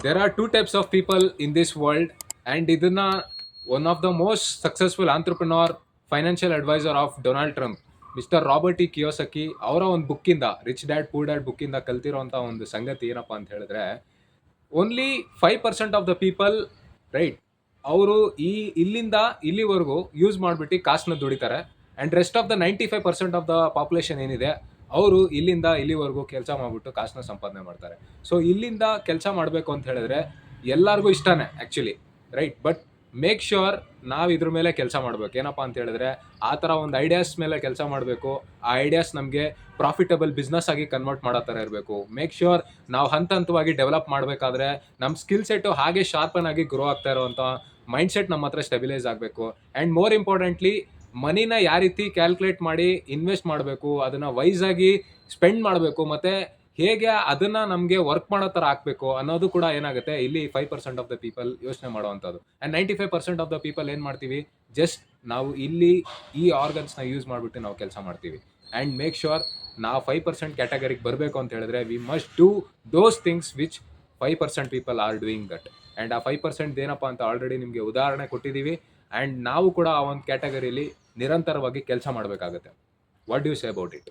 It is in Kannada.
there are two types of people in this world, and ಇದನ್ನ one of the most successful entrepreneur financial advisor of Donald Trump mister Robert E Kiyosaki ಅವರ ಒಂದು ಬುಕ್ಕಿಂದ, ರಿಚ್ ಡ್ಯಾಡ್ ಪೂರ್ ಡ್ಯಾಡ್ ಬುಕ್ಕಿಂದ ಕಲ್ತಿರೋಂಥ ಒಂದು ಸಂಗತಿ ಏನಪ್ಪ ಅಂತ ಹೇಳಿದ್ರೆ, only 5% of the people, right, ಅವರು ಇಲ್ಲಿಂದ ಇಲ್ಲಿವರೆಗೂ ಯೂಸ್ ಮಾಡಿಬಿಟ್ಟು ಕಾಸನ್ನ ದುಡಿತಾರೆ. And rest of the 95% of the population ಏನಿದೆ, ಅವರು ಇಲ್ಲಿಂದ ಇಲ್ಲಿವರೆಗೂ ಕೆಲಸ ಮಾಡಿಬಿಟ್ಟು ಕಾಸನ್ನ ಸಂಪಾದನೆ ಮಾಡ್ತಾರೆ. ಸೊ ಇಲ್ಲಿಂದ ಕೆಲಸ ಮಾಡಬೇಕು ಅಂತ ಹೇಳಿದ್ರೆ ಎಲ್ಲರಿಗೂ ಇಷ್ಟನೇ actually, right. But make sure ನಾವು ಇದ್ರ ಮೇಲೆ ಕೆಲಸ ಮಾಡಬೇಕು. ಏನಪ್ಪ ಅಂತ ಹೇಳಿದ್ರೆ, ಆ ಥರ ಒಂದು ಐಡಿಯಾಸ್ ಮೇಲೆ ಕೆಲಸ ಮಾಡಬೇಕು. ಆ ಐಡಿಯಾಸ್ ನಮಗೆ ಪ್ರಾಫಿಟಬಲ್ ಬಿಸ್ನೆಸ್ ಆಗಿ ಕನ್ವರ್ಟ್ ಮಾಡೋ ಥರ ಇರಬೇಕು. ಮೇಕ್ ಶ್ಯೂರ್ ನಾವು ಹಂತವಾಗಿ ಡೆವಲಪ್ ಮಾಡಬೇಕಾದ್ರೆ ನಮ್ಮ ಸ್ಕಿಲ್ ಸೆಟ್ಟು ಹಾಗೆ ಶಾರ್ಪನ್ ಆಗಿ ಗ್ರೋ ಆಗ್ತಾ ಇರೋವಂಥ ಮೈಂಡ್ ಸೆಟ್ ನಮ್ಮ ಹತ್ರ ಸ್ಟೆಬಿಲೈಸ್ ಆಗಬೇಕು. ಆ್ಯಂಡ್ ಮೋರ್ ಇಂಪಾರ್ಟೆಂಟ್ಲಿ, ಮನಿನ ಯಾವ ರೀತಿ ಕ್ಯಾಲ್ಕುಲೇಟ್ ಮಾಡಿ ಇನ್ವೆಸ್ಟ್ ಮಾಡಬೇಕು, ಅದನ್ನು ವೈಸಾಗಿ ಸ್ಪೆಂಡ್ ಮಾಡಬೇಕು, ಮತ್ತು ಹೇಗೆ ಅದನ್ನು ನಮಗೆ ವರ್ಕ್ ಮಾಡೋ ಥರ ಹಾಕಬೇಕು ಅನ್ನೋದು ಕೂಡ ಏನಾಗುತ್ತೆ, ಇಲ್ಲಿ 5% ಆಫ್ ದ ಪೀಪಲ್ ಯೋಚನೆ ಮಾಡುವಂಥದ್ದು. ಆ್ಯಂಡ್ 95% ಆಫ್ ದ ಪೀಪಲ್ ಏನು ಮಾಡ್ತೀವಿ, ಜಸ್ಟ್ ನಾವು ಇಲ್ಲಿ ಈ ಆರ್ಗನ್ಸ್ನ ಯೂಸ್ ಮಾಡಿಬಿಟ್ಟು ನಾವು ಕೆಲಸ ಮಾಡ್ತೀವಿ. ಆ್ಯಂಡ್ ಮೇಕ್ ಶ್ಯೂರ್ ನಾವು 5% ಕ್ಯಾಟಗರಿಗೆ ಬರಬೇಕು ಅಂತ ಹೇಳಿದ್ರೆ, we must do those things which 5% people are doing that. And ಆ 5% ಏನಪ್ಪ ಅಂತ ಆಲ್ರೆಡಿ ನಿಮಗೆ ಉದಾಹರಣೆ ಕೊಟ್ಟಿದ್ದೀವಿ. ಆ್ಯಂಡ್ ನಾವು ಕೂಡ ಆ ಒಂದು ಕ್ಯಾಟಗರಿಲಿ ನಿರಂತರವಾಗಿ ಕೆಲಸ ಮಾಡಬೇಕಾಗುತ್ತೆ. What do you say about it?